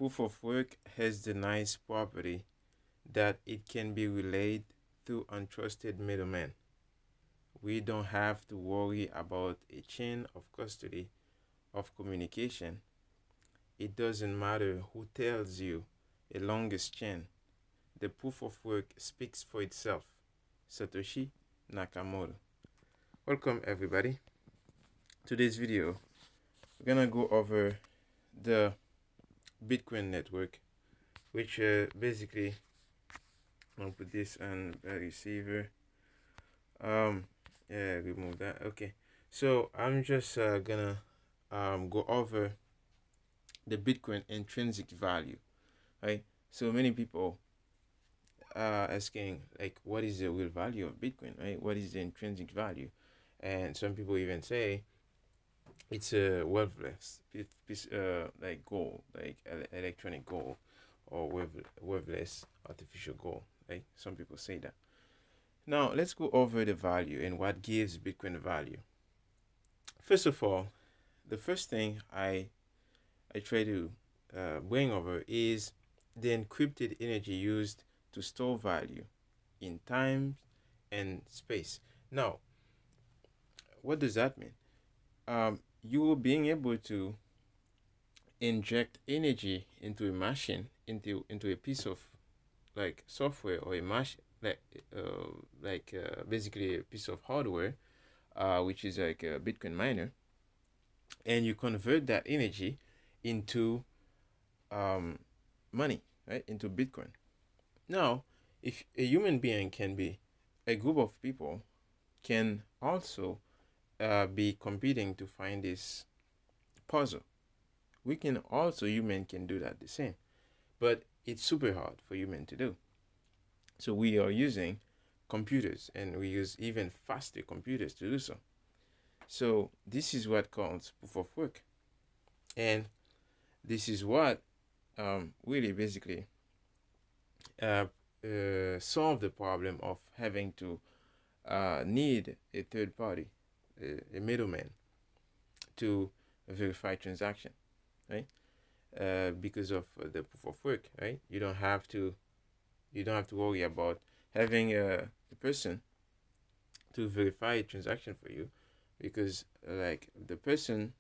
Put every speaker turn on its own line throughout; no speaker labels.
proof of work has the nice property that it can be relayed through untrusted middlemen. We don't have to worry about a chain of custody of communication. It doesn't matter who tells you a longest chain. The proof of work speaks for itself. Satoshi Nakamoto. Welcome everybody. Today's video, we're gonna go over the Bitcoin network, which basically, I'm gonna put this on a receiver. Yeah, remove that. Okay, so I'm just gonna go over the Bitcoin intrinsic value, right? So many people are asking, like, what is the real value of Bitcoin, right? What is the intrinsic value? And some people even say it's a worthless piece, like gold, like electronic gold, or worthless artificial gold, right? Some people say that. Now let's go over the value and what gives Bitcoin value. First of all, the first thing I try to bring over is the encrypted energy used to store value in time and space. Now, what does that mean? You being able to inject energy into a machine, into a piece of like software or a machine, basically a piece of hardware, which is like a Bitcoin miner, and you convert that energy into money, right? Into Bitcoin. Now, if a human being can be, a group of people can also be competing to find this puzzle. We can also, human can do that the same, but it's super hard for human to do. So we are using computers, and we use even faster computers to do so. So this is what calls proof of work, and this is what really basically solve the problem of having to need a third party, a middleman, to verify transaction, right? Because of the proof of work, right? You don't have to worry about having a person to verify a transaction for you, because like the person,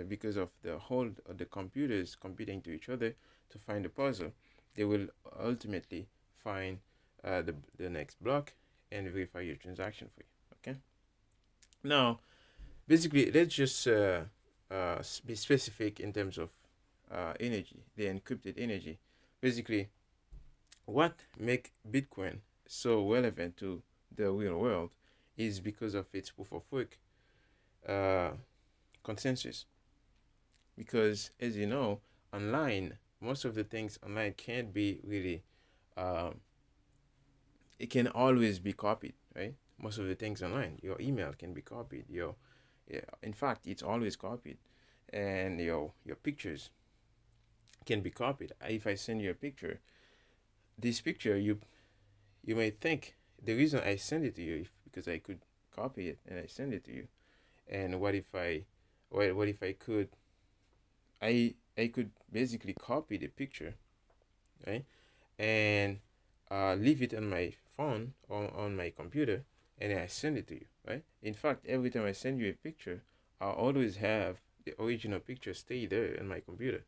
because of the whole of the computers competing to each other to find the puzzle, they will ultimately find the next block and verify your transaction for you. Okay. Now, basically, let's just be specific in terms of energy, the encrypted energy. Basically, what makes Bitcoin so relevant to the real world is because of its proof of work consensus. Because, as you know, online, most of the things online can't be really, it can always be copied, right? Most of the things online, your email can be copied, in fact, it's always copied, and your pictures can be copied. If I send you a picture, this picture, you may think the reason I send it to you is because I could copy it and I send it to you. And what if I could, I could basically copy the picture, right, and leave it on my phone or on my computer, and I send it to you, right? In fact, every time I send you a picture, I always have the original picture stay there on my computer,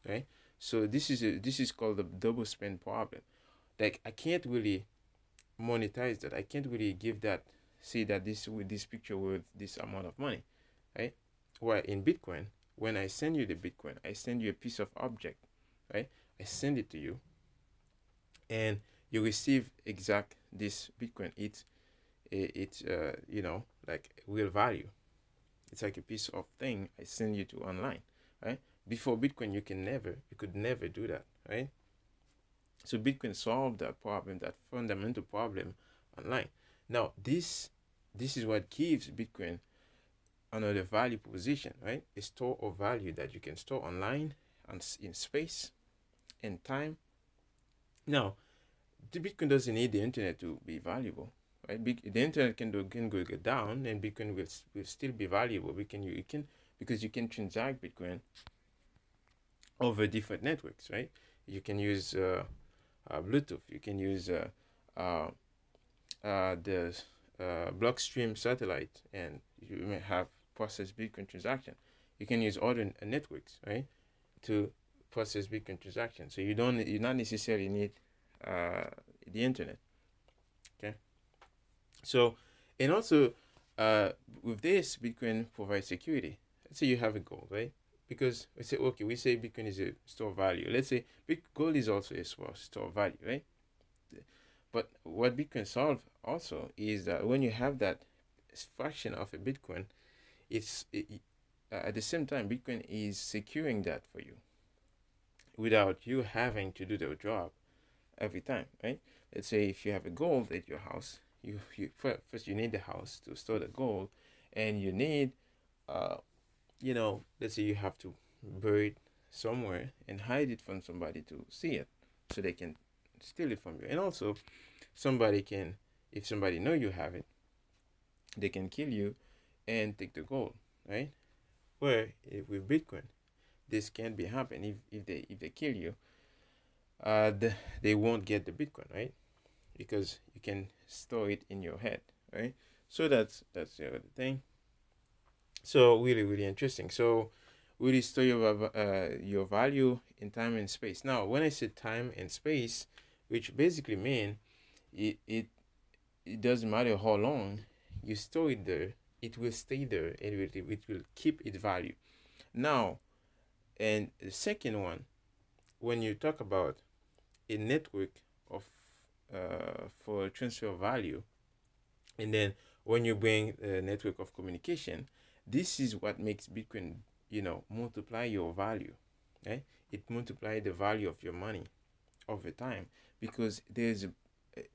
right? So this is called the double spend problem. Like, I can't really monetize that. I can't really give that, say that this picture worth this amount of money, right? While in Bitcoin, when I send you the Bitcoin, I send you a piece of object, right? I send it to you, and you receive exact this Bitcoin. It's like real value. It's like a piece of thing I send you to online, right? Before Bitcoin, you could never do that, right? So Bitcoin solved that problem, that fundamental problem online. Now, this is what gives Bitcoin another value position, right? A store of value that you can store online and in space and time. Now, the Bitcoin doesn't need the internet to be valuable, right? The internet can go down, and Bitcoin will still be valuable. Because you can transact Bitcoin over different networks, right? You can use Bluetooth. You can use uh, the Blockstream satellite, and you may have process Bitcoin transaction. You can use other networks, right, to process Bitcoin transactions. So you not necessarily need the internet. Okay. So, and also with this, Bitcoin provides security. Let's say you have a gold, right? Because we say Bitcoin is a store of value. Let's say gold is also a store of value, right? But what Bitcoin solves also is that when you have that fraction of a Bitcoin, at the same time, Bitcoin is securing that for you without you having to do the job every time, right? Let's say if you have a gold at your house, first you need the house to store the gold, and you need, let's say you have to bury it somewhere and hide it from somebody to see it, so they can steal it from you. And also, if somebody know you have it, they can kill you and take the gold, right? Where with Bitcoin, this can't be happen. If they kill you, they won't get the Bitcoin, right? Because you can store it in your head, right? So that's the other thing. So really, really interesting. So really store your value in time and space. Now, when I say time and space, which basically mean it doesn't matter how long you store it there, it will stay there, and it will keep its value. Now, and the second one, when you talk about a network of for transfer of value, and then when you bring a network of communication, this is what makes Bitcoin, multiply your value, right? It multiplies the value of your money over time, because there's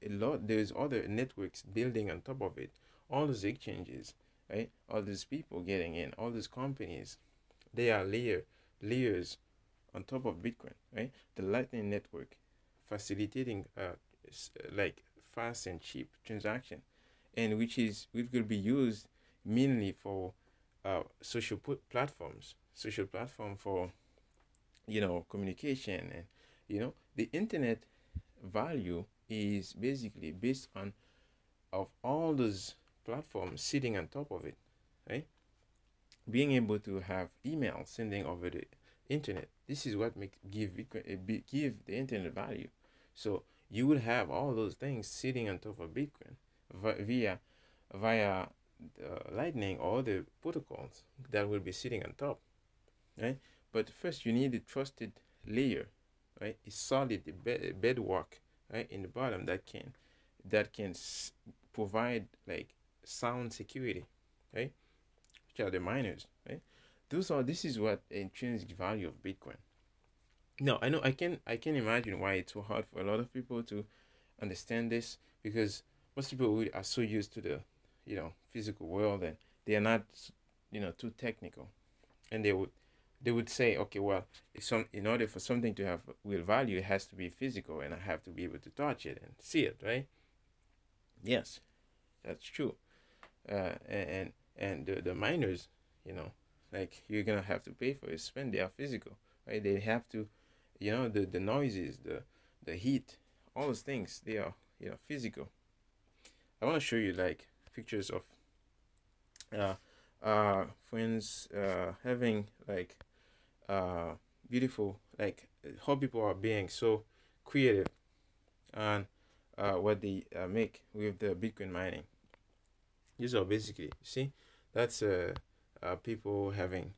there's other networks building on top of it, all those exchanges, right? All these people getting in, all these companies, they are layers on top of Bitcoin, right? The Lightning Network facilitating like fast and cheap transaction, and which will be used mainly for social platform for communication. And the internet value is basically based on of all those platforms sitting on top of it, right? Being able to have email sending over the internet, this is what give the internet value. So you will have all those things sitting on top of Bitcoin via Lightning or the protocols that will be sitting on top, right? But first you need a trusted layer, right? A solid bedrock, right, in the bottom that can provide like sound security, right? Which are the miners, right? This is what the intrinsic value of Bitcoin. Now I know I can imagine why it's so hard for a lot of people to understand this, because most people are so used to the physical world, and they are not too technical, and they would say, okay, well, in order for something to have real value, it has to be physical, and I have to be able to touch it and see it, right? Yes, that's true. And the miners, like, you're gonna have to pay for it, spend. They are physical, right? They have to, the noises, the heat, all those things, they are physical. I want to show you like pictures of friends having like beautiful, like how people are being so creative, and what they make with the Bitcoin mining. These are basically, see, that's people having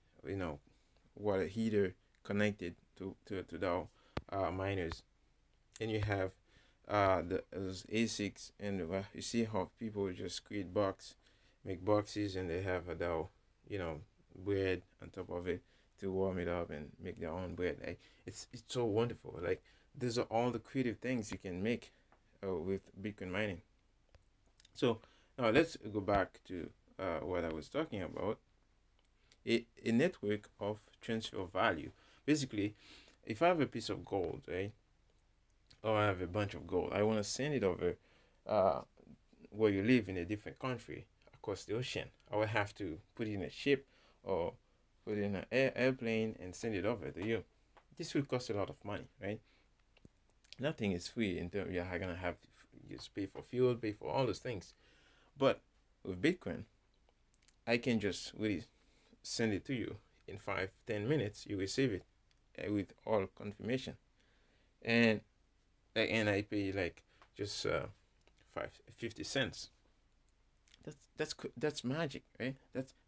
water heater connected to the miners, and you have those ASICs, and you see how people just make boxes, and they have the bread on top of it to warm it up and make their own bread. Like, it's so wonderful. Like, these are all the creative things you can make with Bitcoin mining. So now let's go back to what I was talking about. A network of transfer of value. Basically, if I have a piece of gold, right, or I have a bunch of gold, I want to send it over where you live in a different country across the ocean. I would have to put it in a ship or put it in an airplane and send it over to you. this will cost a lot of money, right? Nothing is free in terms you're gonna have you just pay for fuel, pay for all those things. But with Bitcoin, I can just really send it to you in 5-10 minutes. You receive it with all confirmation, and I pay like just 50 cents. That's magic, right?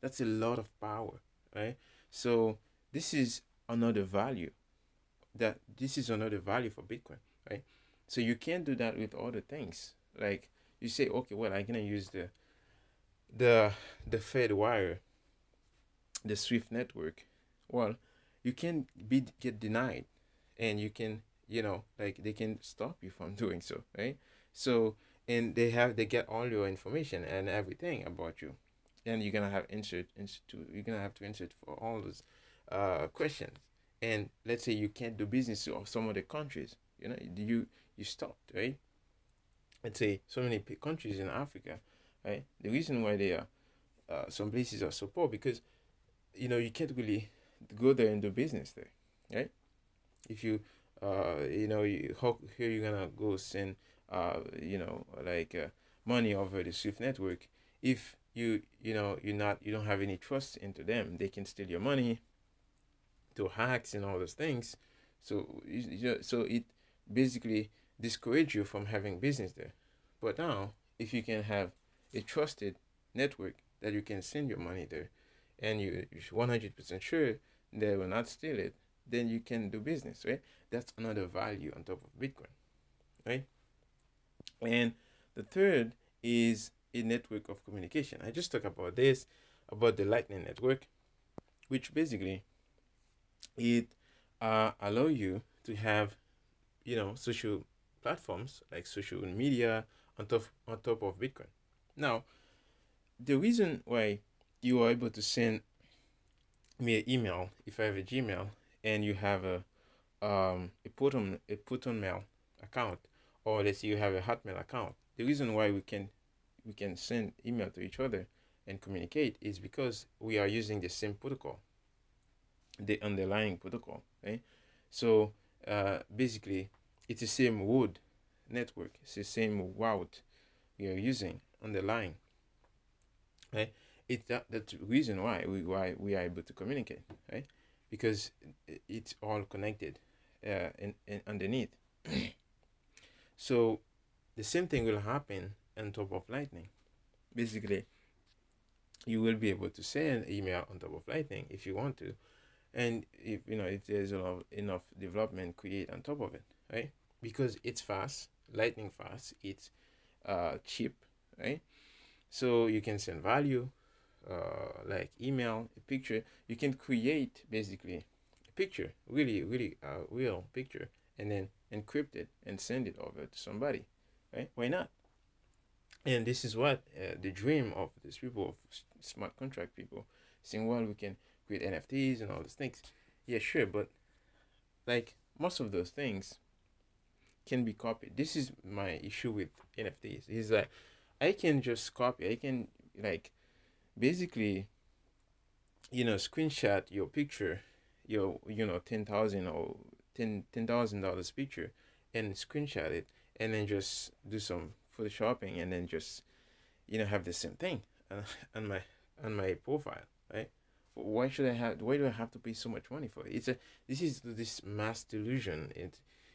That's a lot of power, right? So this is another value this is another value for Bitcoin, right? So you can't do that with other things. Like you say, okay, well, I'm gonna use the the Fed wire, the Swift network. Well, you can get denied, and you can, like they can stop you from doing so, right? So and they get all your information and everything about you, and you're gonna have you're gonna have to insert for all those questions. And let's say you can't do business of some other countries, you stopped, right? Let's say so many countries in Africa, right? The reason why they are some places are so poor because you can't really go there and do business there, right? If you how here you're gonna go send like money over the Swift network if you don't have any trust into them. They can steal your money, do hacks and all those things. So so it basically discourage you from having business there. But now if you can have a trusted network that you can send your money there, and you're 100% sure they will not steal it, then you can do business, right? That's another value on top of Bitcoin, right? And the third is a network of communication. I just talked about this, about the Lightning Network, which basically it allow you to have social platforms like social media on top of Bitcoin. Now, the reason why you are able to send me an email if I have a Gmail and you have a Proton Mail account, or let's say you have a Hotmail account. The reason why we can send email to each other and communicate is because we are using the same protocol, the underlying protocol, right? So basically, it's the same road network. It's the same route we are using underlying, right? That's the reason why we are able to communicate, right? Because it's all connected in underneath. So the same thing will happen on top of Lightning. Basically, you will be able to send email on top of Lightning if you want to, and if there's enough development create on top of it, right? Because it's fast, Lightning fast, it's cheap, right? So you can send value, like email, a picture. You can create basically a picture, really, really real picture, and then encrypt it and send it over to somebody, right? Why not? And this is what the dream of these people, of smart contract people, saying, well, we can create NFTs and all these things. Yeah, sure, but like most of those things can be copied. This is my issue with NFTs. Is that I can just copy. I can like basically screenshot your picture, your 10,000 or $10,000 picture, and screenshot it, and then just do some photoshopping, and then just have the same thing on my profile, right? Why do I have to pay so much money for it? This is this mass delusion.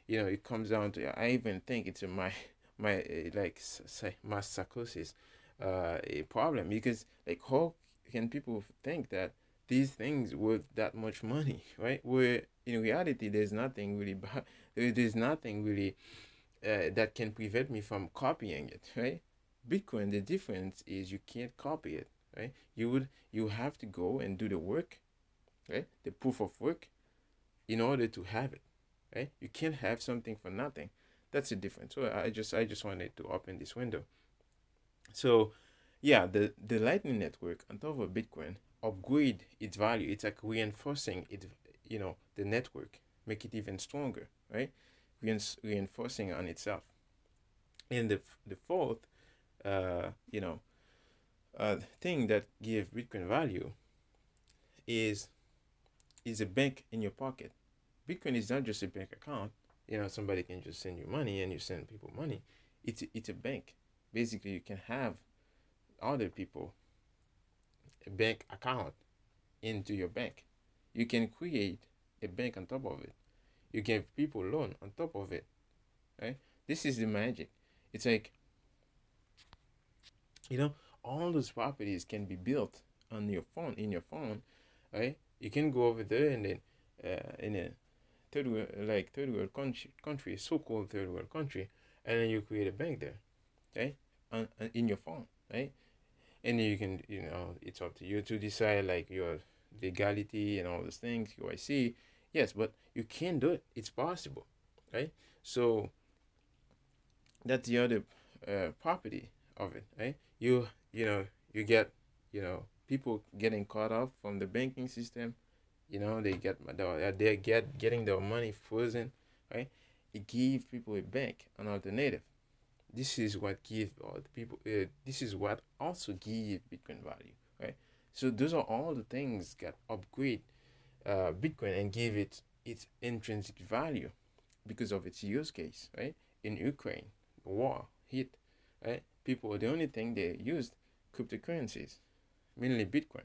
It comes down to, I even think it's my like say mass psychosis a problem, because like how can people think that these things worth that much money, right? Where in reality there's nothing really there's nothing really that can prevent me from copying it, right? Bitcoin, the difference is you can't copy it, right? You have to go and do the work, right? The proof of work in order to have it, right? You can't have something for nothing. That's the difference. So I just wanted to open this window. So yeah, the Lightning Network on top of Bitcoin upgrade its value. It's like reinforcing it, the network, make it even stronger, right? Reinforcing on itself. And the fourth, thing that give Bitcoin value is a bank in your pocket, Bitcoin is not just a bank account. You know, somebody can just send you money and you send people money. It's a bank. Basically, you can have other people a bank account into your bank. You can create a bank on top of it. You give people loan on top of it. Right? This is the magic. It's like, you know, all those properties can be built on your phone, in your phone, right? You can go over there and then in a third world, like third world country, so-called third world country, and then you create a bank there, okay, in your phone, right? And then you can, you know, it's up to you to decide like your legality and all those things, QIC, yes, but you can do it. It's possible, right? So that's the other property of it, right? You know, you get, you know, people getting caught off from the banking system. You know, they get getting their money frozen, right? It gives people a bank, an alternative. This is what give all the people. This is what also give Bitcoin value, right? So those are all the things that upgrade Bitcoin and give it its intrinsic value because of its use case, right? In Ukraine, war hit, right? People, the only thing they used cryptocurrencies, mainly Bitcoin.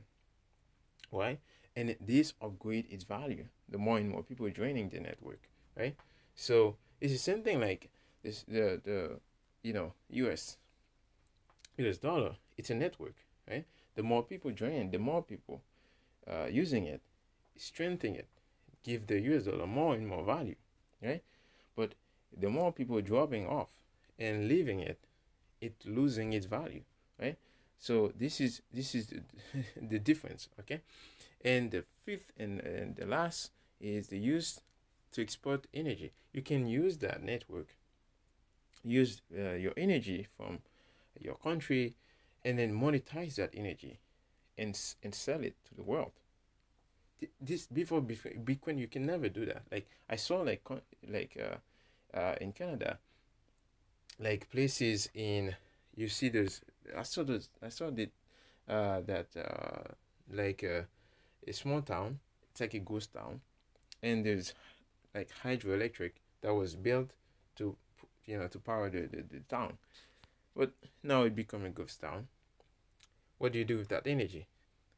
Why? And this upgrade its value. The more and more people joining the network, right? So it's the same thing like this. The you know US dollar. It's a network, right? The more people join, the more people using it, strengthening it, give the US dollar more and more value, right? But the more people dropping off and leaving it, it losing its value, right? So this is the, the difference, okay? And the fifth and the last is the use to export energy. You can use that network, use your energy from your country, and then monetize that energy and sell it to the world. This before Bitcoin, you can never do that. Like I saw in Canada, like places in you see those I saw that that like a small town. It's like a ghost town, and there's like hydroelectric that was built to to power the town. But now it become a ghost town. What do you do with that energy?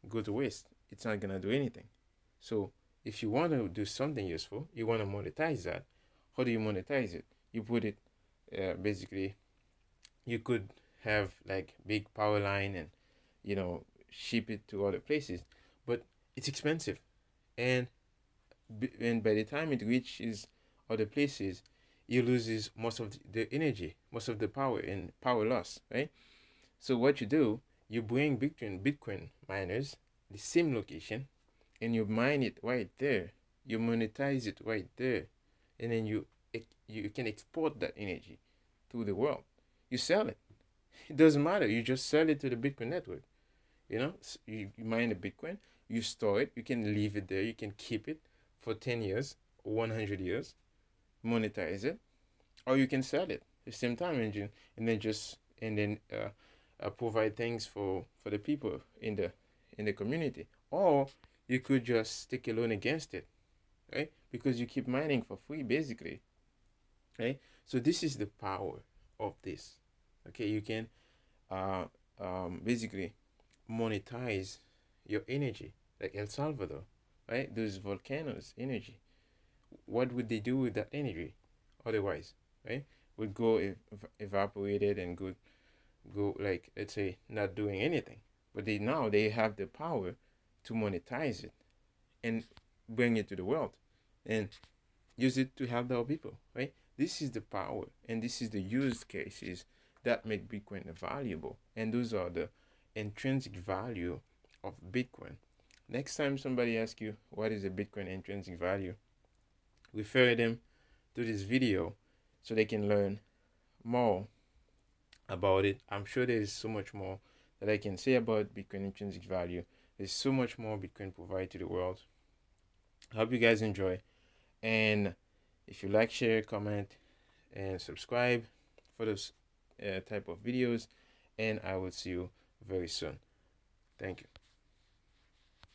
Go to waste. It's not gonna do anything. So if you want to do something useful, you want to monetize that. How do you monetize it? You put it basically. You could have like big power line and ship it to other places, but it's expensive, and by the time it reaches other places, it loses most of the energy, most of the power, and power loss, right? So what you do, you bring Bitcoin miners the same location, and you mine it right there. You monetize it right there, and then you can export that energy to the world. You sell it. It doesn't matter. You just sell it to the Bitcoin network. You mine the Bitcoin, you store it, you can leave it there, you can keep it for 10 years, 100 years, monetize it, or you can sell it the same time engine, and then provide things for the people in the community, or you could just take a loan against it, right? Because you keep mining for free, basically, right? So this is the power of this. Okay, you can basically monetize your energy, like El Salvador, right? Those volcanoes energy. What would they do with that energy otherwise, right? Would go evaporated and go like, let's say, not doing anything. But they have the power to monetize it and bring it to the world and use it to help our people, right? This is the power, and this is the use cases that make Bitcoin valuable, and those are the intrinsic value of Bitcoin. Next time somebody asks you what is the Bitcoin intrinsic value, refer them to this video so they can learn more about it. I'm sure there's so much more that I can say about Bitcoin intrinsic value. There's so much more Bitcoin provide to the world. I hope you guys enjoy, and if you like, share, comment, and subscribe for those type of videos, and I will see you very soon. Thank you.